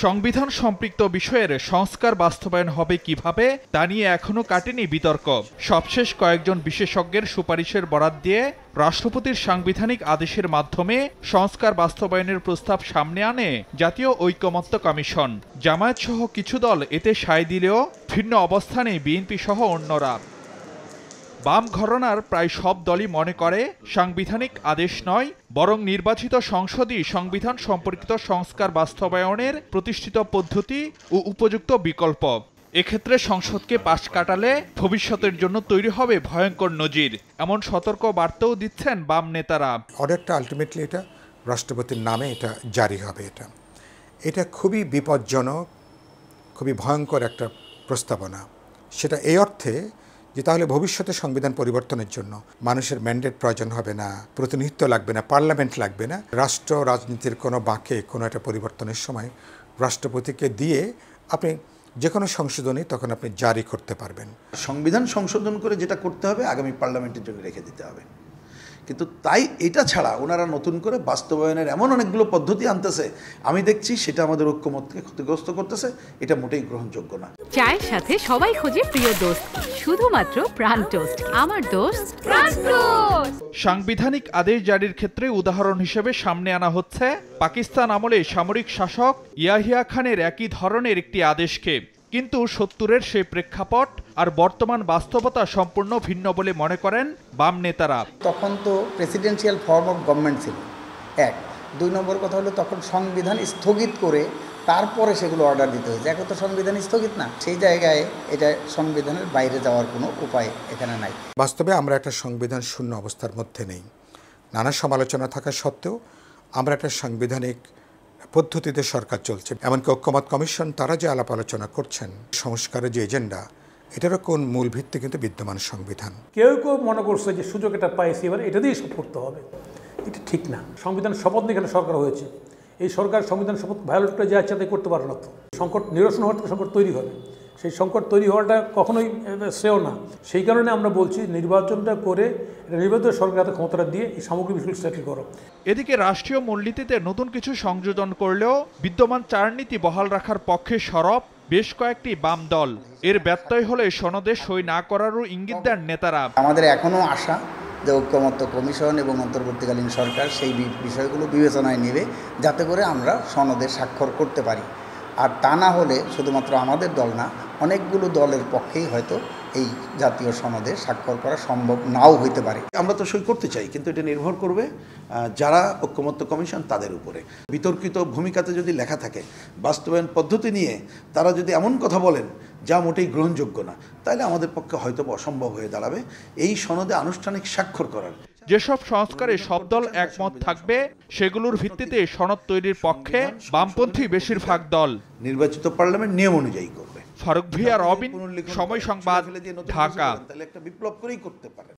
সংবিধান সম্পৃক্ত বিষয়ের সংস্কার বাস্তবায়ন হবে কিভাবে তা নিয়ে এখনো কাটেনি বিতর্ক। সবশেষ কয়েকজন বিশেষজ্ঞের সুপারিশের বরাত দিয়ে রাষ্ট্রপতির সাংবিধানিক আদেশের মাধ্যমে সংস্কার বাস্তবায়নের প্রস্তাব সামনে আনে জাতীয় ঐকমত্য কমিশন। জামায়াত সহ কিছু দল এতে সায় দিলেও ভিন্ন অবস্থানে বিএনপি সহ অন্যরা। বাম ঘরানার প্রায় সব দলই মনে করে সাংবিধানিক আদেশ নয়, বরং নির্বাচিত সংসদই সংবিধান সম্পর্কিত সংস্কার বাস্তবায়নের প্রতিষ্ঠিত পদ্ধতি ও উপযুক্ত বিকল্প। এক্ষেত্রে সংসদকে পাশ কাটালে ভবিষ্যতের জন্য তৈরি হবে ভয়ঙ্কর নজির, এমন সতর্ক বার্তাও দিচ্ছেন বাম নেতারা। অর্ডারটা আলটিমেটলি এটা রাষ্ট্রপতির নামে এটা জারি হবে। এটা খুবই বিপজ্জনক, খুবই ভয়ঙ্কর একটা প্রস্তাবনা। সেটা এই অর্থে যে তাহলে ভবিষ্যতে সংবিধান পরিবর্তনের জন্য মানুষের ম্যান্ডেট প্রয়োজন হবে না, প্রতিনিধিত্ব লাগবে না, পার্লামেন্ট লাগবে না। রাষ্ট্র রাজনীতির কোনো বাঁকে কোনো একটা পরিবর্তনের সময় রাষ্ট্রপতিকে দিয়ে আপনি যে কোনো সংশোধনী তখন আপনি জারি করতে পারবেন। সংবিধান সংশোধন করে যেটা করতে হবে আগামী পার্লামেন্টের জন্য রেখে দিতে হবে। কিন্তু তাই এটা ছাড়া ওনারা নতুন করে বাস্তবায়নের এমন অনেকগুলো পদ্ধতি আনতেছে, আমি দেখছি সেটা আমাদের ঐক্যমত্যকে ক্ষতিগ্রস্ত করতেছে। এটা মোটেই গ্রহণযোগ্য না। চায়ের সাথে সবাই খোঁজে প্রিয় দোস্ত, শুধুমাত্র প্রাণ টোস্ট। আমার দোস্ত প্রাণ টোস্ট। সাংবিধানিক আদেশ জারির ক্ষেত্রে উদাহরণ হিসেবে সামনে আনা হচ্ছে পাকিস্তান আমলে সামরিক শাসক ইয়াহিয়া খানের একই ধরনের একটি আদেশকে। কিন্তু ৭০-এর সেই প্রেক্ষাপট আর বর্তমান বাস্তবতা সম্পূর্ণ ভিন্ন বলে মনে করেন বাম নেতারা। তখন তো প্রেসিডেন্সিয়াল ফর্ম অফ গভর্নমেন্ট ছিল, এক। ২ নম্বর কথা হলো তখন সংবিধান স্থগিত করে তারপরে সেগুলো অর্ডার দিতে হয়েছে। এখন তো সংবিধান স্থগিত না, সেই জায়গায় এটা সংবিধানের বাইরে যাওয়ার কোনো উপায় এখানে নাই। বাস্তবে আমরা একটা সংবিধান শূন্য অবস্থার মধ্যে নেই। নানা সমালোচনা থাকা সত্ত্বেও আমরা একটা সাংবিধানিক পদ্ধতিতে সরকার চলছে। এমনকি ঐকমত্য কমিশন তারা যে আলাপ আলোচনা করছেন সংস্কারের যে এজেন্ডা, এটারও কোন মূল ভিত্তি কিন্তু বিদ্যমান সংবিধান। কেউ মনে করছে যে সুযোগ এটা পাইছে, এবার এটা দিয়েই সব করতে হবে। এটা ঠিক না। সংবিধান শপথ নিয়ে এখানে সরকার হয়েছে, এই সরকার সংবিধান শপথ ভায়োলেট করে যা ইচ্ছা তাই করতে পারে না। তো সংকট নিরসন হওয়ার থেকে সংকট তৈরি হবে, সেই সংকট তৈরি হওয়াটা কখনোই শ্রেয় না। সেই কারণে আমরা বলছি নির্বাচনটা করে নির্বাচিত সরকার ক্ষমতাটা দিয়ে এই সামগ্রিক বিষয়গুলো সেটেল করো। এদিকে রাষ্ট্রীয় মূলনীতিতে নতুন কিছু সংযোজন করলেও বিদ্যমান চারনীতি বহাল রাখার পক্ষে সরব বেশ কয়েকটি বাম দল। এর ব্যত্যয় হলে সনদে সই না করারও ইঙ্গিত দেন নেতারা। আমাদের এখনও আশা যে ঐকমত্য কমিশন এবং অন্তর্বর্তীকালীন সরকার সেই বিষয়গুলো বিবেচনায় নেবে, যাতে করে আমরা সনদে স্বাক্ষর করতে পারি। আর তা না হলে শুধুমাত্র আমাদের দল না, অনেকগুলো দলের পক্ষেই হয়তো এই জাতীয় সনদে স্বাক্ষর করা সম্ভব নাও হইতে পারে। আমরা তো সই করতে চাই, কিন্তু এটা নির্ভর করবে যারা ঐকমত্য কমিশন তাদের উপরে। বিতর্কিত ভূমিকাতে যদি লেখা থাকে বাস্তবায়ন পদ্ধতি নিয়ে তারা যদি এমন কথা বলেন যা মোটেই গ্রহণযোগ্য না, তাহলে আমাদের পক্ষে হয়তো অসম্ভব হয়ে দাঁড়াবে এই সনদে আনুষ্ঠানিক স্বাক্ষর করার। যেসব সংস্কারে সব দল একমত থাকবে সেগুলোর ভিত্তিতে সনদ তৈরির পক্ষে বামপন্থী বেশিরভাগ দল। নির্বাচিত পার্লামেন্ট নিয়ম অনুযায়ী করবে। ফারুক ভিয়া, রবিন, সময় সংবাদ, ঢাকা। তাহলে একটা বিপ্লব করেই করতে পারে।